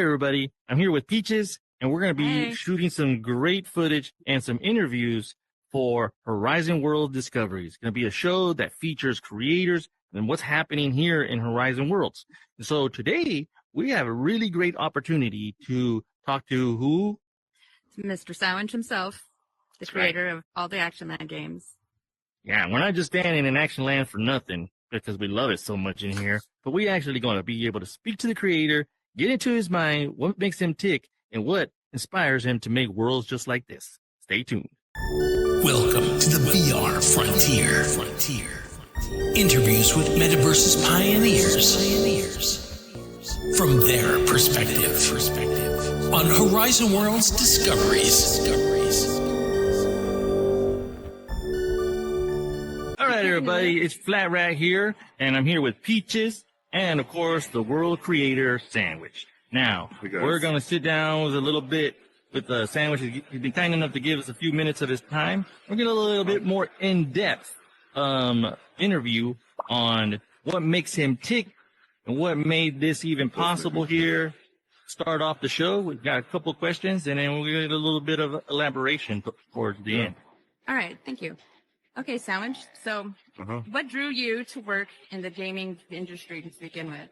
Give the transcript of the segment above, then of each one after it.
everybody. I'm here with Peaches, and we're going to be shooting some great footage and some interviews for Horizon World Discovery. It's going to be a show that features creators and what's happening here in Horizon Worlds. And so today, we have a really great opportunity to talk to who? Mr. 5andw1ch himself, the creator of all the Action Land games. Yeah, we're not just standing in Action Land for nothing because we love it so much in here, but we actually going to be able to speak to the creator, get into his mind, what makes him tick, and what inspires him to make worlds just like this. Stay tuned. Welcome to the VR Frontier. Interviews with Metaverse's pioneers from their perspective on Horizon Worlds Discoveries. All right, everybody, it's Flat Rat here, and I'm here with Peaches and, of course, the world creator, Sandwich. Now, we're going to sit down with a little bit with Sandwich. He's been kind enough to give us a few minutes of his time. We're getting a little bit more in-depth interview on what makes him tick and what made this even possible here. Start off the show. We've got a couple of questions, and then we'll get a little bit of elaboration towards the end. All right, thank you. Okay, 5andw1ch, so what drew you to work in the gaming industry to begin with?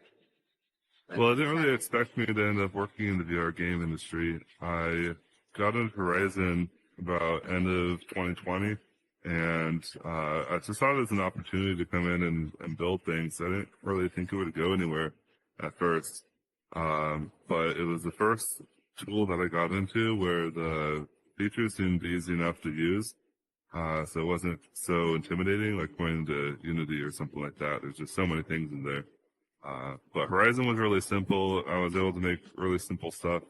Well, I didn't really expect me to end up working in the VR game industry. I got into Horizon about end of 2020, and I just saw it as an opportunity to come in and build things. I didn't really think it would go anywhere at first, but it was the first tool that I got into where the features seemed easy enough to use. So it wasn't so intimidating like going to Unity or something like that. There's just so many things in there. But Horizon was really simple. I was able to make really simple stuff,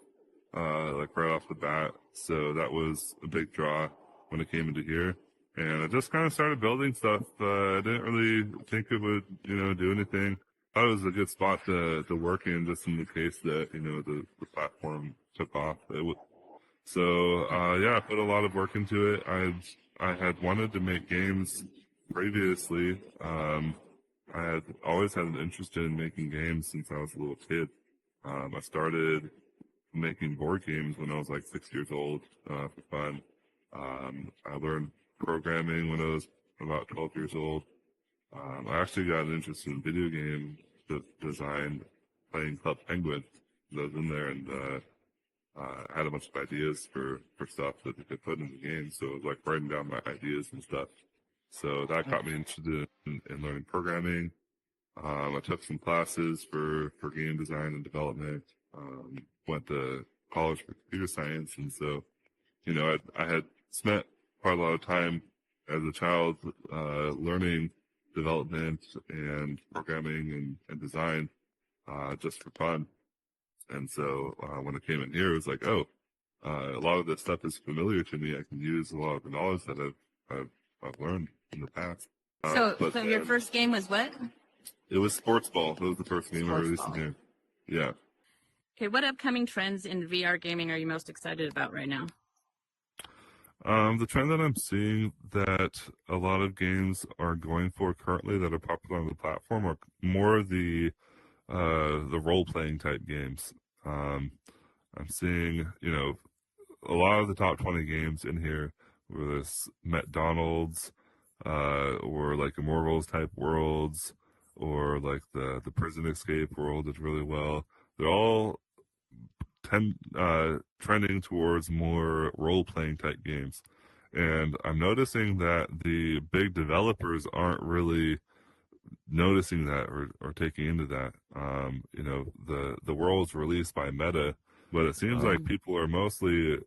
like right off the bat. So that was a big draw when it came into here. And I just kind of started building stuff. I didn't really think it would, do anything. I thought it was a good spot to work in just in the case that, the platform took off. So I put a lot of work into it. I had wanted to make games previously. I had always had an interest in making games since I was a little kid. I started making board games when I was like 6 years old for fun. I learned programming when I was about 12 years old. I actually got interested in video game design playing Club Penguin. I was in there and I had a bunch of ideas for stuff that they could put in the game. So I was like writing down my ideas and stuff. So that got me interested in learning programming. I took some classes for game design and development. Went to college for computer science. And so, I had spent quite a lot of time as a child learning development and programming and design just for fun. And so when I came in here, it was like, a lot of this stuff is familiar to me. I can use a lot of the knowledge that I've learned in the past. So your first game was what? It was Sports Ball. That was the first game I released in here. Yeah. Okay, what upcoming trends in VR gaming are you most excited about right now? The trend that I'm seeing that a lot of games are going for currently that are popular on the platform are more the role-playing type games. I'm seeing, a lot of the top 20 games in here, whether it's McDonald's, or like Immortals type worlds, or like the prison escape world did really well. They're all trending towards more role-playing type games. And I'm noticing that the big developers aren't really noticing that or taking into that. The world's released by Meta, but it seems like people are mostly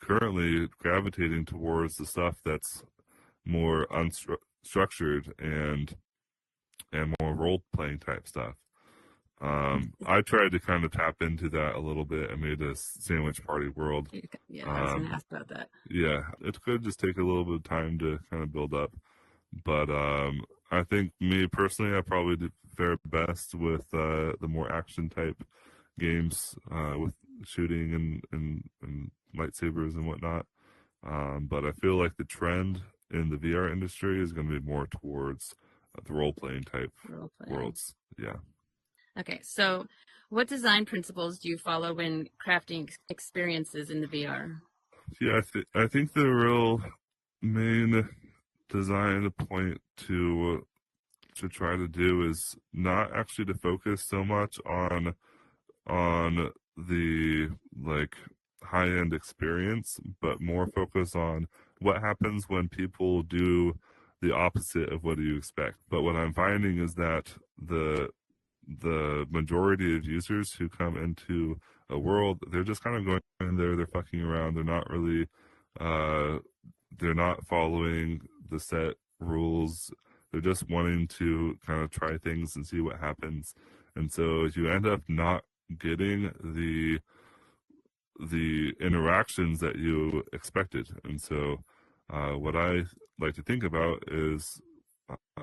currently gravitating towards the stuff that's more unstructured and more role-playing type stuff. I tried to kind of tap into that a little bit. I made a sandwich party world. Yeah, I was going to ask about that. Yeah, it could just take a little bit of time to kind of build up. But I think me personally, I probably did fare best with the more action type games with shooting and lightsabers and whatnot. But I feel like the trend in the VR industry is going to be more towards the role-playing type worlds. Yeah. Okay, so what design principles do you follow when crafting experiences in the VR? Yeah, I think the real main design point to try to do is not actually to focus so much on the like high end experience, but more focus on what happens when people do the opposite of what you expect. But what I'm finding is that the majority of users who come into a world, they're just kind of going in there, they're fucking around, they're not really uh they're not following the set rules. They're just wanting to kind of try things and see what happens. And so you end up not getting the interactions that you expected. And so what I like to think about is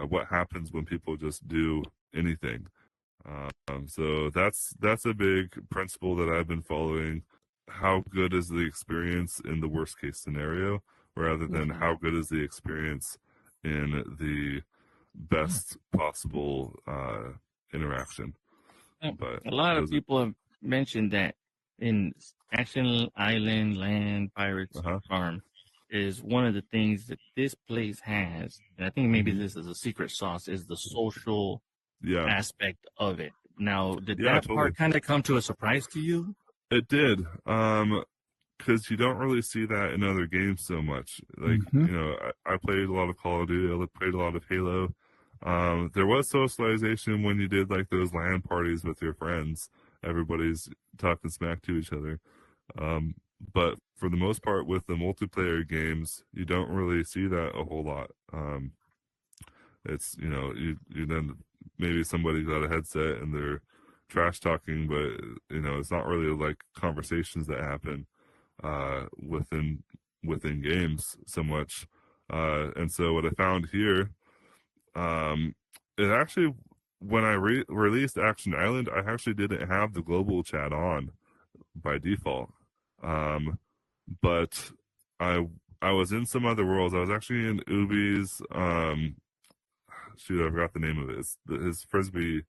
what happens when people just do anything. So that's a big principle that I've been following. How good is the experience in the worst case scenario, rather than how good is the experience in the best possible interaction. But a lot of people have mentioned that in Action Island Land Pirates Farm is one of the things that this place has, and I think maybe this is a secret sauce, is the social aspect of it. Now, did that part kind of come to a surprise to you? It did, because you don't really see that in other games so much. Like, you know, I played a lot of Call of Duty, I played a lot of Halo. There was socialization when you did like those LAN parties with your friends. Everybody's talking smack to each other. But for the most part, with the multiplayer games, you don't really see that a whole lot. It's, you know, you then maybe somebody got a headset and they're trash talking, but you know, it's not really like conversations that happen within games so much. And so what I found here, it actually, when I released Action Island, I actually didn't have the global chat on by default. But I was in some other worlds. I was actually in Ubi's shoot, I forgot the name of it. It's his frisbee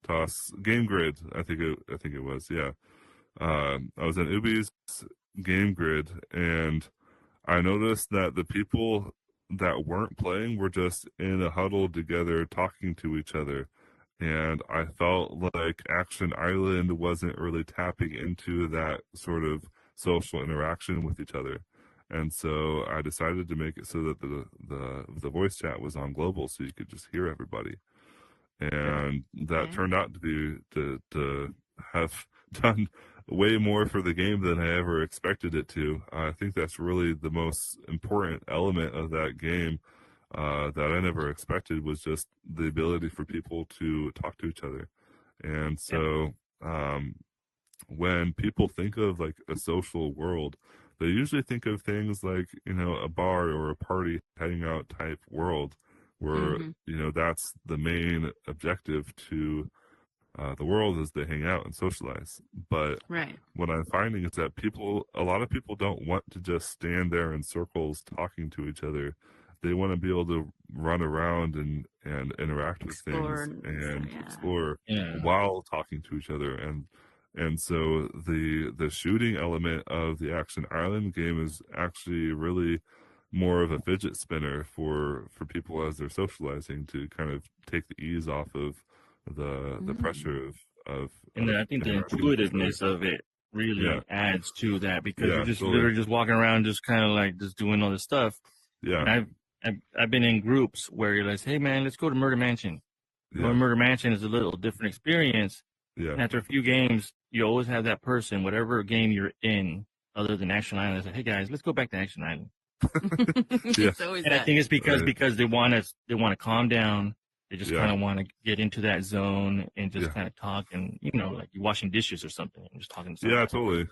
toss game grid. I think it was. Yeah. I was in Ubi's game grid, and I noticed that the people that weren't playing were just in a huddle together talking to each other. And I felt like Action Island wasn't really tapping into that sort of social interaction with each other. And so I decided to make it so that the voice chat was on global, so you could just hear everybody. And that turned out to be to have done way more for the game than I ever expected it to. I think that's really the most important element of that game that I never expected, was just the ability for people to talk to each other. And so when people think of like a social world, they usually think of things like, you know, a bar or a party hangout type world where, you know, that's the main objective to the world, is they hang out and socialize. But what I'm finding is that a lot of people don't want to just stand there in circles talking to each other. They want to be able to run around and interact with things and explore while talking to each other. And so the shooting element of the Action Island game is actually really more of a fidget spinner for people as they're socializing, to kind of take the ease off of the pressure of and I think the intuitiveness of it really adds to that, because you're just literally just walking around, just kind of like just doing all this stuff. And I've been in groups where you're like, hey man, let's go to Murder Mansion. Going to Murder Mansion is a little different experience. And after a few games, you always have that person, whatever game you're in, other than Action Island, say, hey guys, let's go back to Action Island. It's always and I think it's because they want to calm down. They just kind of want to get into that zone and just kind of talk, and you know, like you're washing dishes or something, and just talking to someone. Totally.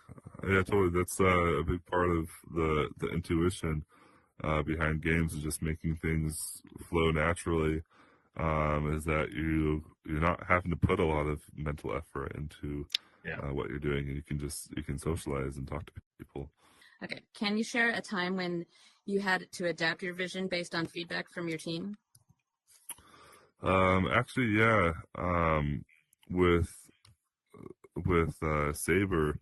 That's a big part of the intuition behind games, is just making things flow naturally. Is that you're not having to put a lot of mental effort into what you're doing, and you can socialize and talk to people. Okay. Can you share a time when you had to adapt your vision based on feedback from your team? Actually, yeah. with Saber,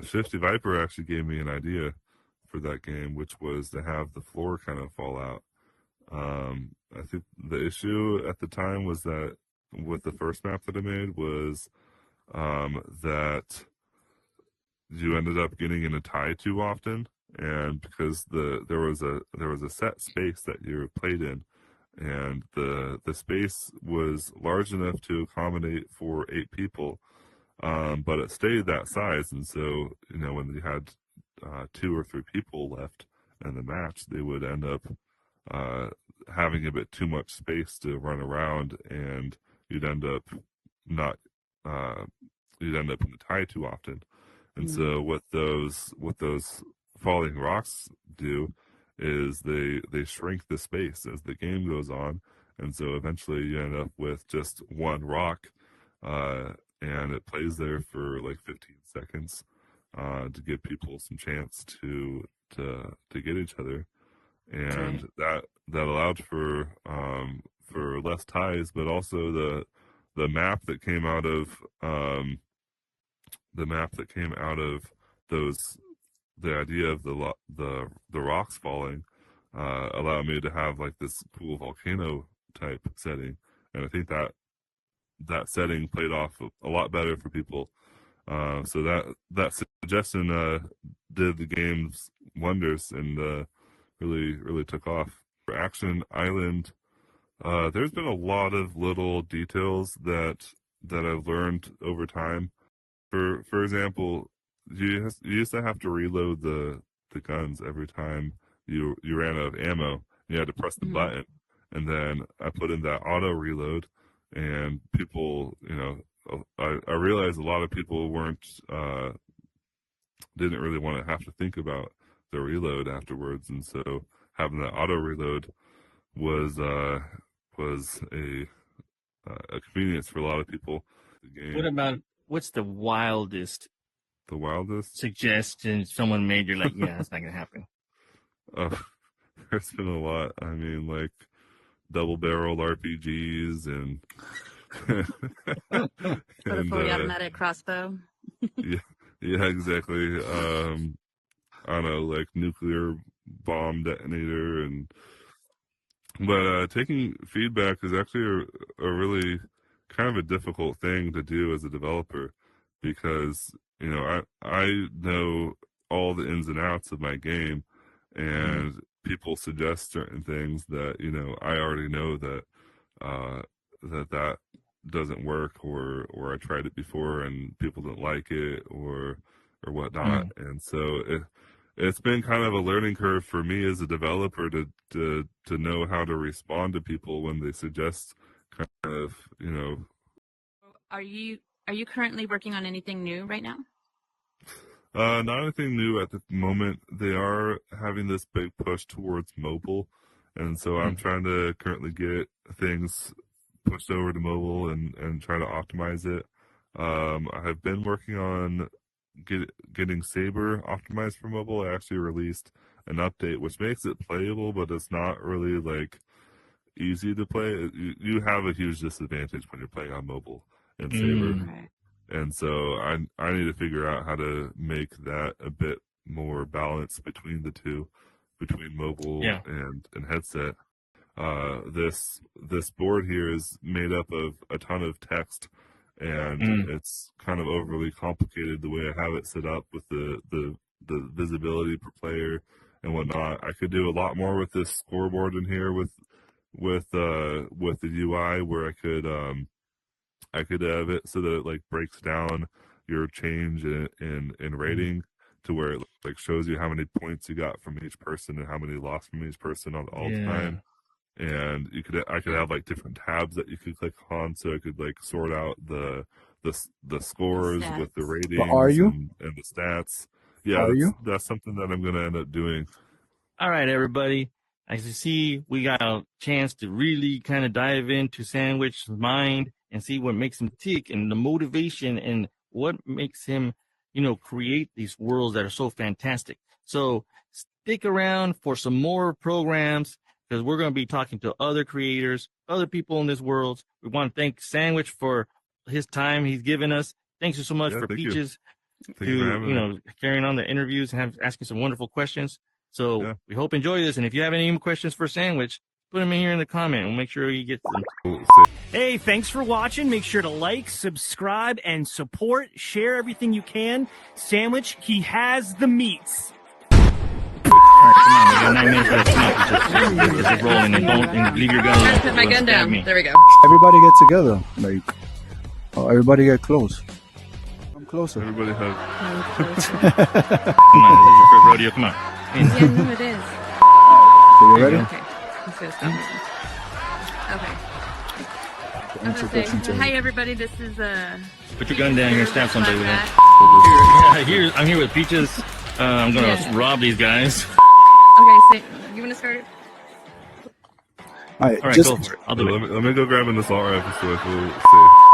Shifty Viper actually gave me an idea for that game, which was to have the floor kind of fall out. I think the issue at the time was that with the first map that I made was that you ended up getting in a tie too often, and because there was a set space that you played in, and the space was large enough to accommodate for 8 people, but it stayed that size, and so when you had 2 or 3 people left in the match, they would end up having a bit too much space to run around, and you'd end up not you'd end up in the tie too often. And so what those falling rocks do is they shrink the space as the game goes on, and so eventually you end up with just one rock, and it plays there for like 15 seconds to give people some chance to get each other, and that allowed for less ties, but also the map that came out of the idea of the rocks falling allowed me to have like this cool volcano type setting, and I think that setting played off a lot better for people. So that suggestion did the game's wonders, and really took off. For Action Island, there's been a lot of little details that I've learned over time. For example, you used to have to reload the guns every time you ran out of ammo. You had to press the button, and then I put in that auto reload, and people, I realized a lot of people didn't really want to have to think about the reload afterwards, and so having that auto reload was a convenience for a lot of people. The game. What's the wildest suggestion someone made? You're like, yeah, that's not gonna happen. There's been a lot. I mean, like double barrel RPGs and a fully automatic crossbow. yeah, exactly. I don't know, like nuclear bomb detonator, but taking feedback is actually a really kind of a difficult thing to do as a developer, because I know all the ins and outs of my game, and people suggest certain things that I already know that that doesn't work, or I tried it before and people didn't like it, or whatnot. And so it's been kind of a learning curve for me as a developer to know how to respond to people when they suggest kind of Are you currently working on anything new right now? Not anything new at the moment. They are having this big push towards mobile, and so I'm trying to currently get things pushed over to mobile and try to optimize it. I have been working on getting Saber optimized for mobile. I actually released an update which makes it playable, but it's not really like easy to play. You have a huge disadvantage when you're playing on mobile in Saber. Right. And so I need to figure out how to make that a bit more balanced between the two, between mobile and headset. This board here is made up of a ton of text, and it's kind of overly complicated the way I have it set up with the visibility per player and whatnot. I could do a lot more with this scoreboard in here with the UI, where I could have it so that it like breaks down your change in rating to where it like shows you how many points you got from each person and how many lost from each person on all time. And I could have like different tabs that you could click on, so I could like sort out the scores with the ratings and the stats. Yeah, that's something that I'm gonna end up doing. All right, everybody. As you see, we got a chance to really kind of dive into Sandwich's mind and see what makes him tick, and the motivation, and what makes him, create these worlds that are so fantastic. So stick around for some more programs, because we're going to be talking to other creators, other people in this world. We want to thank Sandwich for his time he's given us. Thanks so much for thank you. Peaches Thank you for having me. carrying on the interviews and asking some wonderful questions. So we hope you enjoy this. And if you have any questions for Sandwich, put them in here in the comment. We'll make sure he gets them. Hey, thanks for watching. Make sure to like, subscribe, and support. Share everything you can. Sandwich, he has the meats. All right, come on, we got 9 minutes left. Just rolling and don't leave your gun. I'm gonna put my gun down. There we go. Everybody get together. Like, everybody get close. I'm closer. Everybody have. Come on, this is your first rodeo. Come on. Yeah, no, it is. So you ready? Okay. Let's go. Okay. I was gonna say, hi everybody, this is Put your gun down here and stab somebody with it. Flat Yeah, I'm here with Peaches. I'm gonna rob these guys. Okay, so you want to start it? All right, All right, just, go for it. I'll do it. Let me go grab an assault rifle so I feel safe.